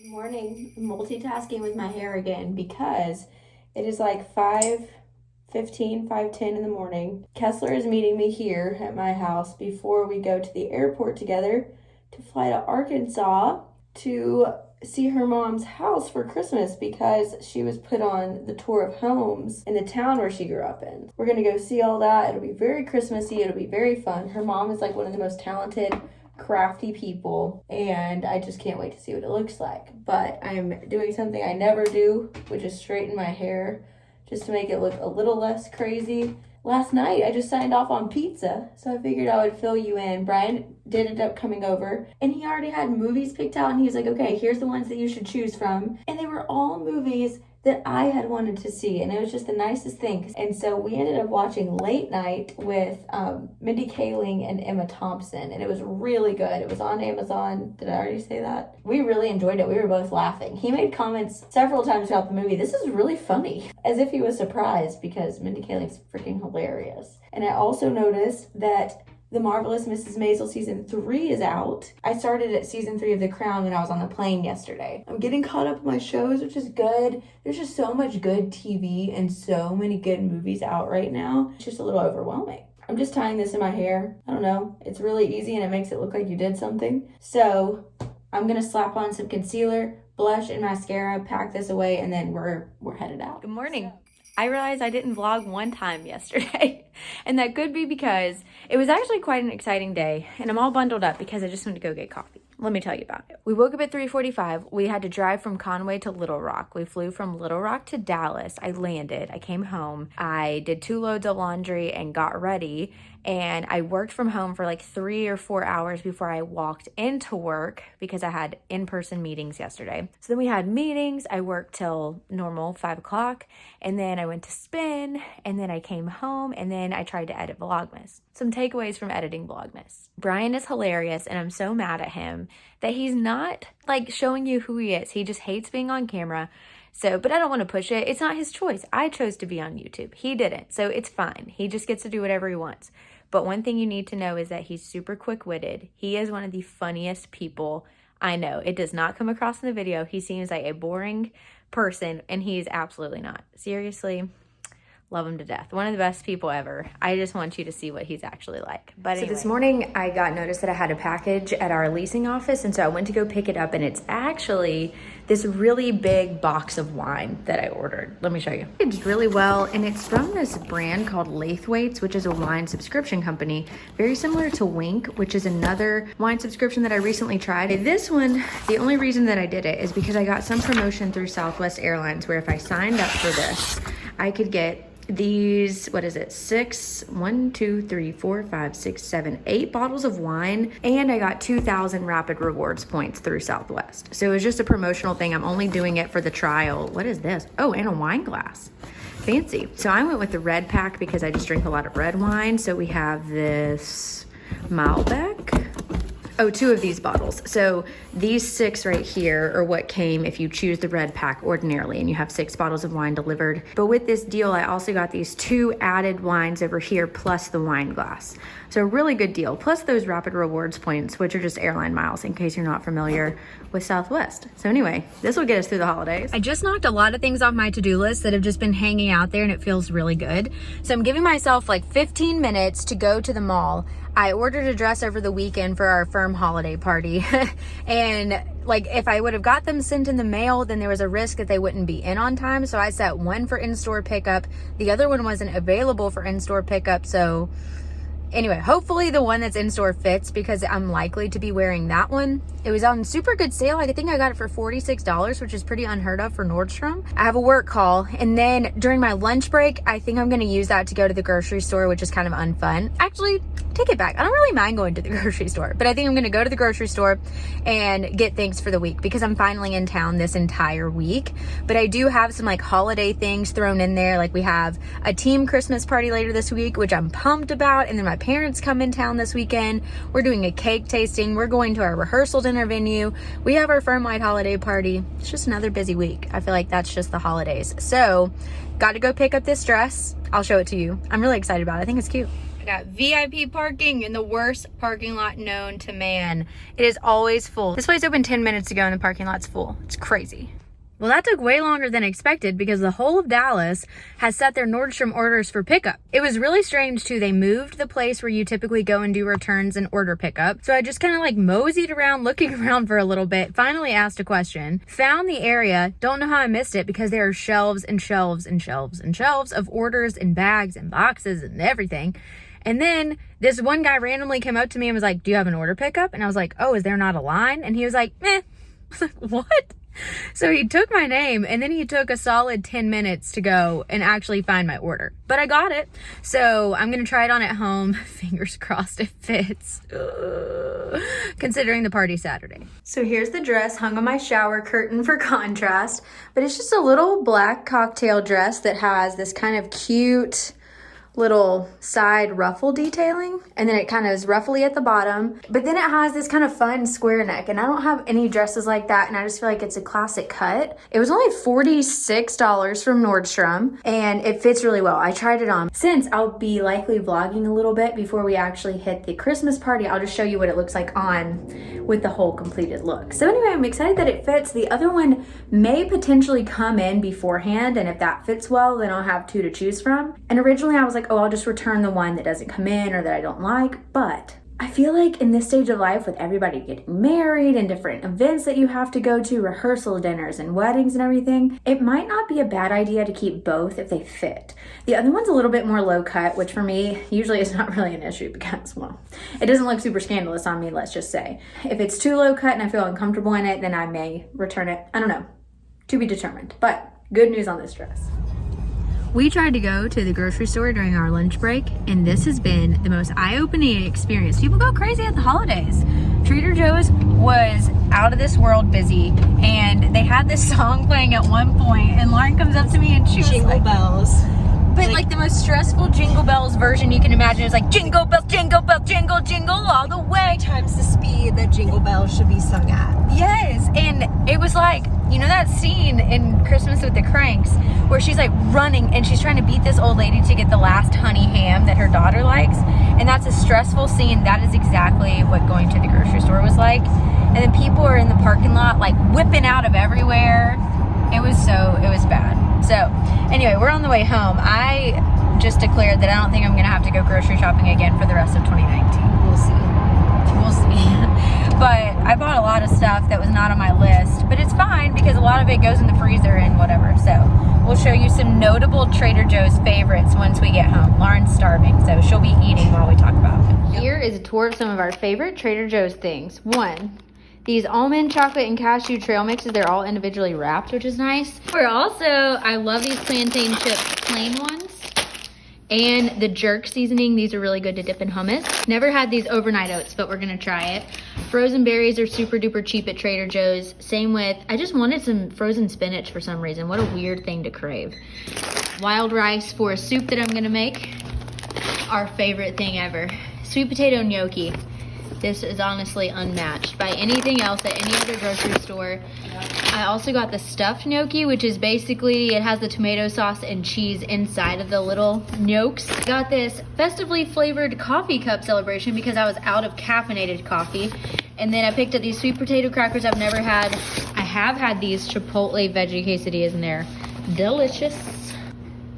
Good morning. I'm multitasking with my hair again because it is like 5:15, 5:10 in the morning. Kessler is meeting me here at my house before we go to the airport together to fly to Arkansas to see her mom's house for Christmas because she was put on the tour of homes in the town where she grew up in. We're gonna go see all that. It'll be very Christmassy. It'll be very fun. Her mom is like one of the most talented, crafty people, and I just can't wait to see what it looks like. But I'm doing something I never do, which is straighten my hair just to make it look a little less crazy. Last night I just signed off on pizza, so I figured I would fill you in. Bryan did end up coming over, and he already had movies picked out, and he was like, okay, here's the ones that you should choose from. And they were all movies that I had wanted to see, and it was just the nicest thing. And so we ended up watching Late Night with Mindy Kaling and Emma Thompson, and it was really good. It was on Amazon. Did I already say that? We really enjoyed it. We were both laughing. He made comments several times throughout the movie, this is really funny, as if he was surprised because Mindy Kaling's freaking hilarious. And I also noticed that The Marvelous Mrs. Maisel season 3 is out. I started at season 3 of The Crown when I was on the plane yesterday. I'm getting caught up in my shows, which is good. There's just so much good TV and so many good movies out right now. It's just a little overwhelming. I'm just tying this in my hair. I don't know. It's really easy and it makes it look like you did something. So I'm gonna slap on some concealer, blush, and mascara, pack this away, and then we're headed out. Good morning. I realized I didn't vlog one time yesterday, and that could be because it was actually quite an exciting day, and I'm all bundled up because I just went to go get coffee. Let me tell you about it. We woke up at 3:45. We had to drive from Conway to Little Rock. We flew from Little Rock to Dallas. I landed. I came home. I did 2 loads of laundry and got ready. And I worked from home for like 3 or 4 hours before I walked into work because I had in-person meetings yesterday. So then we had meetings. I worked till normal 5 o'clock, and then I went to spin, and then I came home, and then I tried to edit Vlogmas. Some takeaways from editing Vlogmas. Bryan is hilarious, and I'm so mad at him that he's not like showing you who he is. He just hates being on camera. So, but I don't want to push it. It's not his choice. I chose to be on YouTube. He didn't. So it's fine. He just gets to do whatever he wants. But one thing you need to know is that he's super quick-witted. He is one of the funniest people I know. It does not come across in the video. He seems like a boring person, and he's absolutely not. Seriously, love him to death. One of the best people ever. I just want you to see what he's actually like. But anyway. So this morning I got notice that I had a package at our leasing office, and so I went to go pick it up, and it's actually this really big box of wine that I ordered. Let me show you. It's really well, and it's from this brand called Laithwaite's, which is a wine subscription company, very similar to Wink, which is another wine subscription that I recently tried. This one, the only reason that I did it is because I got some promotion through Southwest Airlines where if I signed up for this, I could get these, what is it, 8 bottles of wine, and I got 2,000 rapid rewards points through Southwest. So it was just a promotional thing. I'm only doing it for the trial. What is this? Oh, and a wine glass. Fancy. So I went with the red pack because I just drink a lot of red wine. So we have this Malbec. Oh, 2 of these bottles. So these 6 right here are what came if you choose the red pack ordinarily, and you have 6 bottles of wine delivered. But with this deal, I also got these 2 added wines over here plus the wine glass. So really good deal. Plus those rapid rewards points, which are just airline miles in case you're not familiar with Southwest. So anyway, this will get us through the holidays. I just knocked a lot of things off my to-do list that have just been hanging out there, and it feels really good. So I'm giving myself like 15 minutes to go to the mall. I ordered a dress over the weekend for our firm holiday party. And like if I would have got them sent in the mail, then there was a risk that they wouldn't be in on time. So I set one for in-store pickup. The other one wasn't available for in-store pickup. So anyway, hopefully the one that's in store fits because I'm likely to be wearing that one. It was on super good sale. I think I got it for $46, which is pretty unheard of for Nordstrom. I have a work call, and then during my lunch break, I think I'm gonna use that to go to the grocery store, which is kind of unfun. Actually, take it back. I don't really mind going to the grocery store, but I think I'm gonna go to the grocery store and get things for the week because I'm finally in town this entire week. But I do have some like holiday things thrown in there. Like we have a team Christmas party later this week, which I'm pumped about. And then my parents come in town this weekend. We're doing a cake tasting. We're going to our rehearsal dinner venue. We have our firm-wide holiday party. It's just another busy week. I feel like that's just the holidays. So got to go pick up this dress. I'll show it to you. I'm really excited about it. I think it's cute. I got VIP parking in the worst parking lot known to man. It is always full. This place opened 10 minutes ago and the parking lot's full. It's crazy. Well, that took way longer than expected because the whole of Dallas has set their Nordstrom orders for pickup. It was really strange too. They moved the place where you typically go and do returns and order pickup. So I just kind of like moseyed around, looking around for a little bit, finally asked a question, found the area, don't know how I missed it because there are shelves and shelves and shelves and shelves of orders and bags and boxes and everything. And then this one guy randomly came up to me and was like, do you have an order pickup? And I was like, oh, is there not a line? And he was like, meh. I was like, what? So he took my name and then he took a solid 10 minutes to go and actually find my order. But I got it. So I'm going to try it on at home. Fingers crossed it fits. Considering the party Saturday. So here's the dress hung on my shower curtain for contrast. But it's just a little black cocktail dress that has this kind of cute little side ruffle detailing, and then it kind of is ruffly at the bottom, but then it has this kind of fun square neck, and I don't have any dresses like that, and I just feel like it's a classic cut. It was only $46 from Nordstrom, and it fits really well. I tried it on. Since I'll be likely vlogging a little bit before we actually hit the Christmas party, I'll just show you what it looks like on with the whole completed look. So anyway, I'm excited that it fits. The other one may potentially come in beforehand, and if that fits well, then I'll have two to choose from. And originally I was like, oh, I'll just return the one that doesn't come in or that I don't like. But I feel like in this stage of life with everybody getting married and different events that you have to go to, rehearsal dinners and weddings and everything, it might not be a bad idea to keep both if they fit. The other one's a little bit more low cut, which for me usually is not really an issue because, well, it doesn't look super scandalous on me, let's just say. If it's too low cut and I feel uncomfortable in it, then I may return it. I don't know. To be determined. But good news on this dress. We tried to go to the grocery store during our lunch break, and this has been the most eye-opening experience. People go crazy at the holidays. Trader Joe's was out of this world busy, and they had this song playing at one point, and Lauren comes up to me and she was Jingle like, bells. but like the most stressful Jingle Bells version you can imagine. It's like jingle bells, jingle all the way. Times the speed that Jingle Bells should be sung at. Yes, and it was like, you know that scene in Christmas with the Cranks where she's like running and she's trying to beat this old lady to get the last honey ham that her daughter likes, and that's a stressful scene. That is exactly what going to the grocery store was like. And then people are in the parking lot like whipping out of everywhere. It was bad. So anyway, we're on the way home. I just declared that I don't think I'm gonna have to go grocery shopping again for the rest of 2019. We'll see. But I bought a lot of stuff that was not on my list, but it's fine because a lot of it goes in the freezer and whatever. So we'll show you some notable Trader Joe's favorites once we get home. Lauren's starving, so she'll be eating while we talk about it. Here is a tour of some of our favorite Trader Joe's things. One, these almond, chocolate, and cashew trail mixes. They're all individually wrapped, which is nice. We're also, I love these plantain chips, plain ones. And the jerk seasoning, these are really good to dip in hummus. Never had these overnight oats, but we're gonna try it. Frozen berries are super duper cheap at Trader Joe's. Same with, I just wanted some frozen spinach for some reason. What a weird thing to crave. Wild rice for a soup that I'm gonna make. Our favorite thing ever. Sweet potato gnocchi. This is honestly unmatched by anything else at any other grocery store. I also got the stuffed gnocchi, which is basically, it has the tomato sauce and cheese inside of the little gnocchs. Got this festively flavored coffee cup celebration because I was out of caffeinated coffee. And then I picked up these sweet potato crackers I've never had. I have had these Chipotle veggie quesadillas and they're delicious.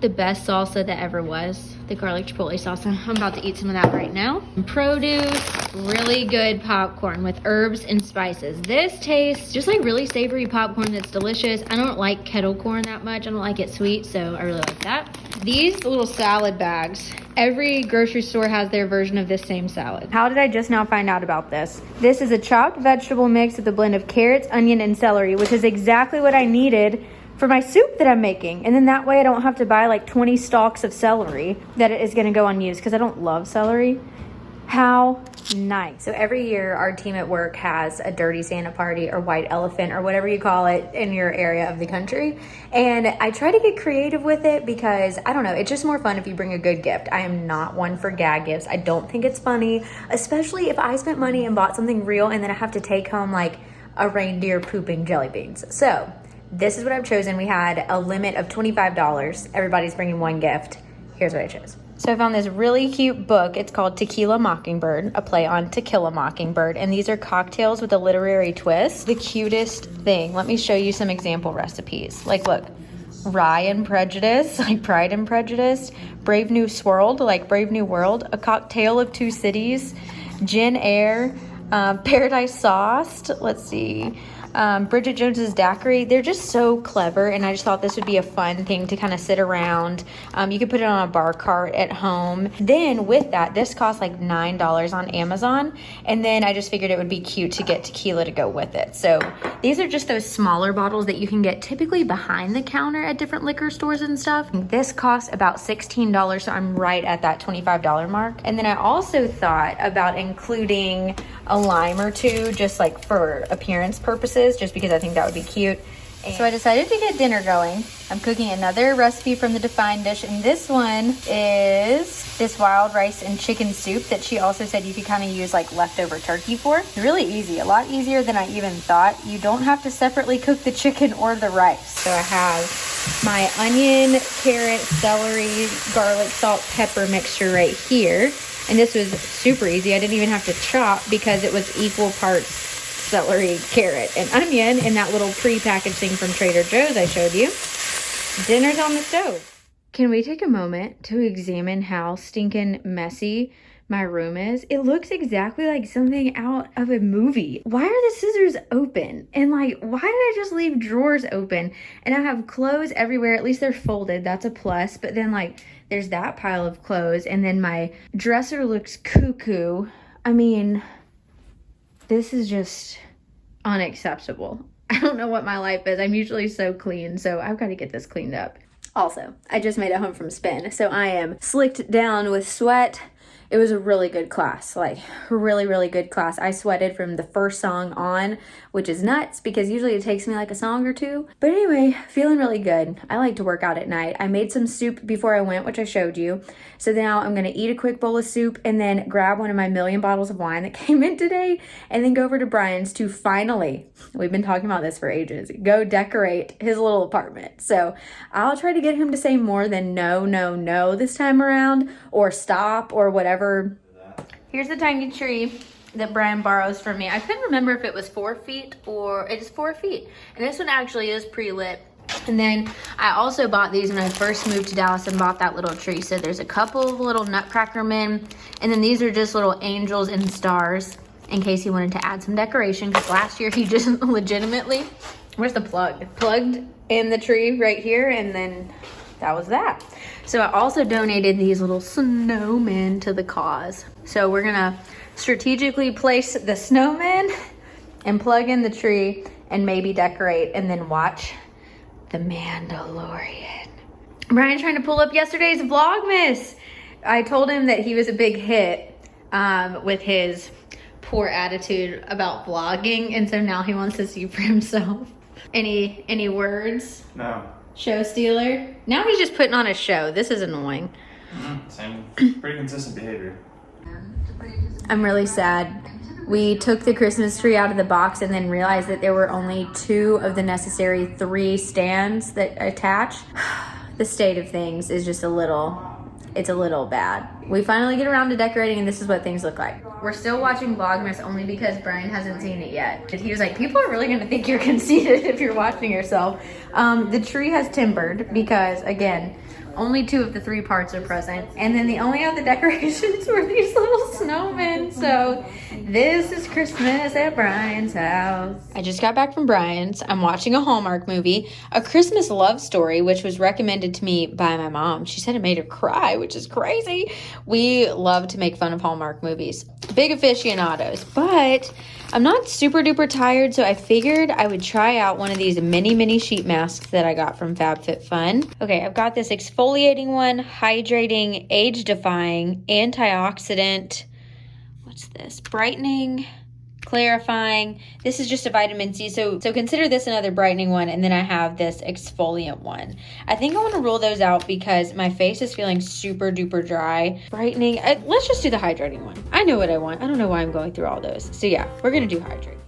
The best salsa that ever was, the garlic chipotle salsa. I'm about to eat some of that right now. Produce, really good popcorn with herbs and spices. This tastes just like really savory popcorn that's delicious. I don't like kettle corn that much. I don't like it sweet, so I really like that. These little salad bags, every grocery store has their version of this same salad. How did I just now find out about this? This is a chopped vegetable mix with a blend of carrots, onion, and celery, which is exactly what I needed for my soup that I'm making. And then that way I don't have to buy like 20 stalks of celery that is gonna go unused because I don't love celery. How nice. So every year our team at work has a dirty Santa party or white elephant or whatever you call it in your area of the country. And I try to get creative with it because I don't know, it's just more fun if you bring a good gift. I am not one for gag gifts. I don't think it's funny, especially if I spent money and bought something real and then I have to take home like a reindeer pooping jelly beans. So this is what I've chosen. We had a limit of $25. Everybody's bringing one gift. Here's what I chose. So I found this really cute book. It's called Tequila Mockingbird, a play on To Kill a Mockingbird. And these are cocktails with a literary twist. The cutest thing. Let me show you some example recipes. Like, look, Rye and Prejudice, like Pride and Prejudice. Brave New Swirled, like Brave New World. A Cocktail of Two Cities. Gin Air. Paradise Sauced. Let's see. Bridget Jones's Daiquiri. They're just so clever, and I just thought this would be a fun thing to kind of sit around. You could put it on a bar cart at home. Then with that, this costs like $9 on Amazon, and then I just figured it would be cute to get tequila to go with it. So these are just those smaller bottles that you can get typically behind the counter at different liquor stores and stuff. This costs about $16, so I'm right at that $25 mark. And then I also thought about including a lime or two just like for appearance purposes, just because I think that would be cute. And so I decided to get dinner going. I'm cooking another recipe from the Defined dish, and this one is this wild rice and chicken soup that she also said you could kind of use like leftover turkey for. It's really easy, a lot easier than I even thought. You don't have to separately cook the chicken or the rice. So I have my onion, carrot, celery, garlic, salt, pepper mixture right here. And this was super easy. I didn't even have to chop because it was equal parts celery, carrot, and onion in that little pre-packaged thing from Trader Joe's I showed you. Dinner's on the stove. Can we take a moment to examine how stinking messy my room is? It looks exactly like something out of a movie. Why are the scissors open? And like, why did I just leave drawers open? And I have clothes everywhere. At least they're folded. That's a plus. But then like, there's that pile of clothes, and then my dresser looks cuckoo. I mean, this is just unacceptable. I don't know what my life is. I'm usually so clean, so I've got to get this cleaned up. Also, I just made it home from spin, so I am slicked down with sweat. It was a really good class, like really, really good class. I sweated from the first song on, which is nuts because usually it takes me like a song or two. But anyway, feeling really good. I like to work out at night. I made some soup before I went, which I showed you. So now I'm going to eat a quick bowl of soup and then grab one of my 1,000,000 bottles of wine that came in today and then go over to Bryan's to finally, we've been talking about this for ages, go decorate his little apartment. So I'll try to get him to say more than no, no, no this time around, or stop or whatever. Here's the tiny tree that Bryan borrows from me. I couldn't remember if it was 4 feet or it is 4 feet. And this one actually is pre-lit. And then I also bought these when I first moved to Dallas and bought that little tree. So there's a couple of little nutcracker men. And then these are just little angels and stars in case he wanted to add some decoration. Because last year he just legitimately, where's the plug? Plugged in the tree right here, and then that was that. So I also donated these little snowmen to the cause. So we're gonna strategically place the snowmen and plug in the tree and maybe decorate and then watch The Mandalorian. Bryan trying to pull up yesterday's Vlogmas. I told him that he was a big hit with his poor attitude about vlogging, and so now he wants to see for himself. Any words? No. Show stealer? Now he's just putting on a show. This is annoying. Same. Pretty consistent behavior. I'm really sad. We took the Christmas tree out of the box and then realized that there were only 2 of the necessary 3 stands that attach. The state of things is just it's a little bad. We finally get around to decorating, and this is what things look like. We're still watching Vlogmas only because Bryan hasn't seen it yet. He was like, people are really gonna think you're conceited if you're watching yourself. The tree has timbered because, again, only 2 of the 3 parts are present. And then the only other decorations were these little snowmen. So this is Christmas at Bryan's house. I just got back from Bryan's. I'm watching a Hallmark movie, A Christmas Love Story, which was recommended to me by my mom. She said it made her cry, which is crazy. We love to make fun of Hallmark movies. Big aficionados. But I'm not super duper tired, so I figured I would try out one of these mini sheet masks that I got from FabFitFun. Okay, I've got this exfoliating one, hydrating, age-defying, antioxidant, what's this? Brightening, clarifying. This is just a vitamin C, so consider this another brightening one, and then I have this exfoliant one. I think I want to rule those out because my face is feeling super duper dry. Brightening, let's just do the hydrating one. I know what I want. I don't know why I'm going through all those. So yeah, we're gonna do hydrate.